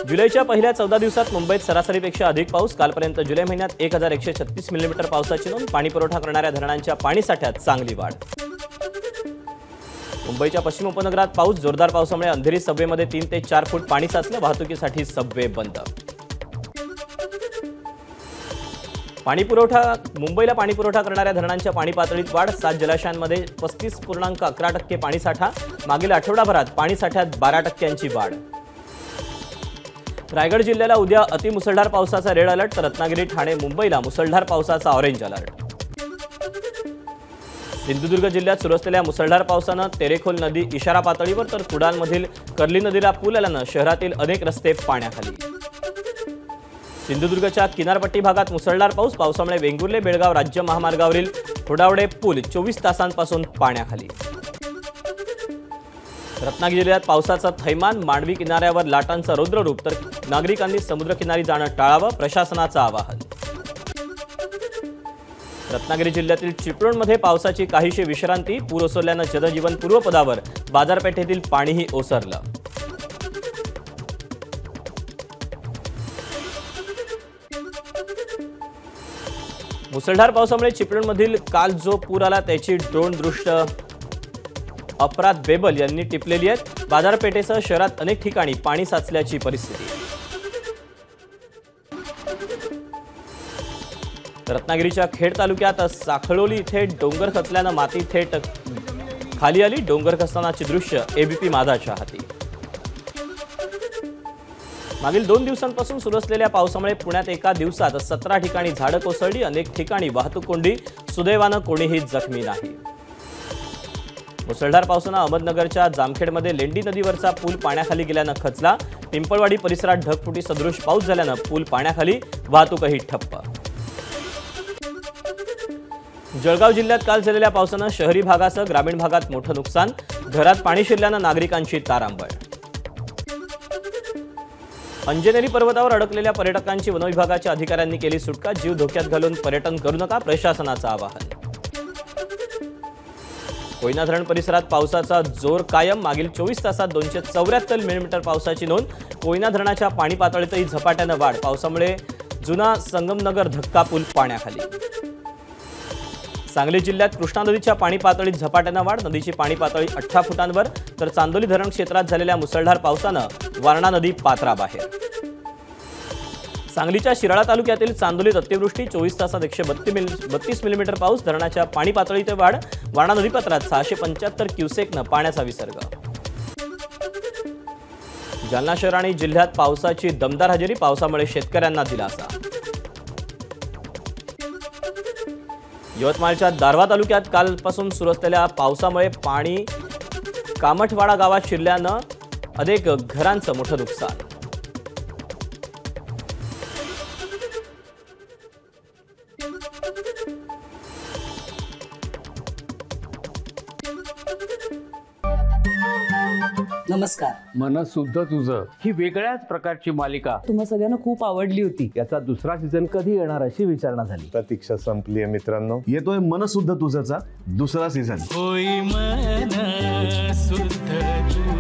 जुलैच्या पहिल्या 14 दिवसात मुंबईत सरासरीपेक्षा अधिक पाऊस। कालपर्यंत जुलै महिन्यात 1136 मिलीमीटर पावसाची नोंद। पाणी पुरवठा करणाऱ्या धरणांच्या पाणीसाठ्यात चांगली वाढ। मुंबईच्या पश्चिम उपनगरात पाऊस। जोरदार पावसामुळे अंधेरी सबवेमध्ये 3 ते 4 फूट पाणी साचलं। वाहतुकीसाठी सबवे बंद। मुंबईला पाणी पुरवठा करणाऱ्या धरणांच्या पाणी पातळीत वाढ। 7 जलाशयांमध्ये 35.11% पाणीसाठा। मागील आठवडाभरात पाणीसाठ्यात 12% वाढ। रायगड जिल्ह्याला उद्या अतिमुसळधार पावसाचा रेड अलर्ट। तर रत्नागिरी, ठाणे, मुंबईला मुसळधार पावसाचा ऑरेंज अलर्ट। सिंधुदुर्ग जिल्ह्यात सुरू असलेल्या मुसळधार पावसानं तेरेखोल नदी इशारा पातळीवर, तर कुडालमधील कर्ली नदीला पूल आल्यानं शहरातील अनेक रस्ते पाण्याखाली। सिंधुदुर्गच्या किनारपट्टी भागात मुसळधार पाऊस। पावसामुळे वेंगुर्ले बेळगाव राज्य महामार्गावरील होडावडे पूल 24 तासांपासून पाण्याखाली। रत्नागिरी जिल्ह्यात पावसाचं थैमान। मांडवी किनाऱ्यावर लाटांचं रौद्ररूप, तर नागरिकांनी समुद्रकिनारी जाणं टाळावं, प्रशासनाचं आवाहन। रत्नागिरी जिल्ह्यातील चिपळूणमध्ये पावसाची काहीशी विश्रांती। पूर ओसरल्यानं जनजीवन पूर्वपदावर। बाजारपेठेतील पाणीही ओसरलं। मुसळधार पावसामुळे चिपळूणमधील काल जो पूर आला त्याची ड्रोन दृश्य अपराध बेबल यांनी टिपलेली आहेत। बाजारपेठेसह शहरात अनेक ठिकाणी पाणी साचल्याची परिस्थिती। रत्नागिरीच्या खेड तालुक्यात साखळोली इथे डोंगर खचल्यानं माती थेट खाली आली। डोंगर खचतानाची दृश्य एबीपी माझाच्या हाती। मागील 2 दिवसांपासून सुरू असलेल्या पावसामुळे पुण्यात एका दिवसात 17 ठिकाणी झाडं कोसळली। अनेक ठिकाणी वाहतूक कोंडी। सुदैवानं कोणीही जखमी नाही। मुसळधार पावसानं अहमदनगरच्या जामखेडमध्ये लेंडी नदीवरचा पूल पाण्याखाली गेल्यानं खचला। पिंपळवाडी परिसरात ढगफुटी सदृश पाऊस झाल्यानं पूल पाण्याखाली। वाहतूकही ठप्प। जळगाव जिल्ह्यात काल झालेल्या पावसानं शहरी भागासह ग्रामीण भागात मोठं नुकसान। घरात पाणी शिरल्यानं नागरिकांची तारांबळ। अंजनेरी पर्वतावर अडकलेल्या पर्यटकांची वनविभागाच्या अधिकाऱ्यांनी केली सुटका। जीव धोक्यात घालून पर्यटन करू नका, प्रशासनाचं आवाहन। कोयना धरण परिसरात पावसाचा जोर कायम। मागील 24 तासात 274 मिलीमीटर पावसाची नोंद। कोयना धरणाच्या पाणी पातळीतही झपाट्यानं वाढ। पावसामुळे जुना संगमनगर धक्का पूल पाण्याखाली। सांगली जिल्ह्यात कृष्णा नदीच्या पाणी पातळीत झपाट्यानं वाढ। नदीची पाणी पातळी 18 फुटांवर, तर चांदोली धरण क्षेत्रात झालेल्या मुसळधार पावसानं वारणा नदी पात्राबाहेर। सांगलीच्या शिराळा तालुक्यातील चांदोलीत अतिवृष्टी। 24 तासात 132 मिलीमीटर पाऊस। धरणाच्या पाणी पातळीत वाढ। वारणा नदीपात्रात 675 क्युसेकनं पाण्याचा विसर्ग। जालना शहर आणि जिल्ह्यात पावसाची दमदार हजेरी। पावसामुळे शेतकऱ्यांना दिलासा। यवतमाळच्या दारव्हा तालुक्यात कालपासून सुरू असलेल्या पावसामुळे पाणी कामठवाडा गावात शिरल्यानं अनेक घरांचं मोठं नुकसान। नमस्कार। मन शुद्ध तुझं ही वेगळ्याच प्रकारची मालिका तुम्हा सगळ्यांना खूप आवडली होती। याचा दुसरा सीझन कधी येणार अशी विचारणा झाली। प्रतीक्षा संपली आहे मित्रांनो। येतोय मन शुद्ध तुझंचा दुसरा सीझन। होई मन शुद्ध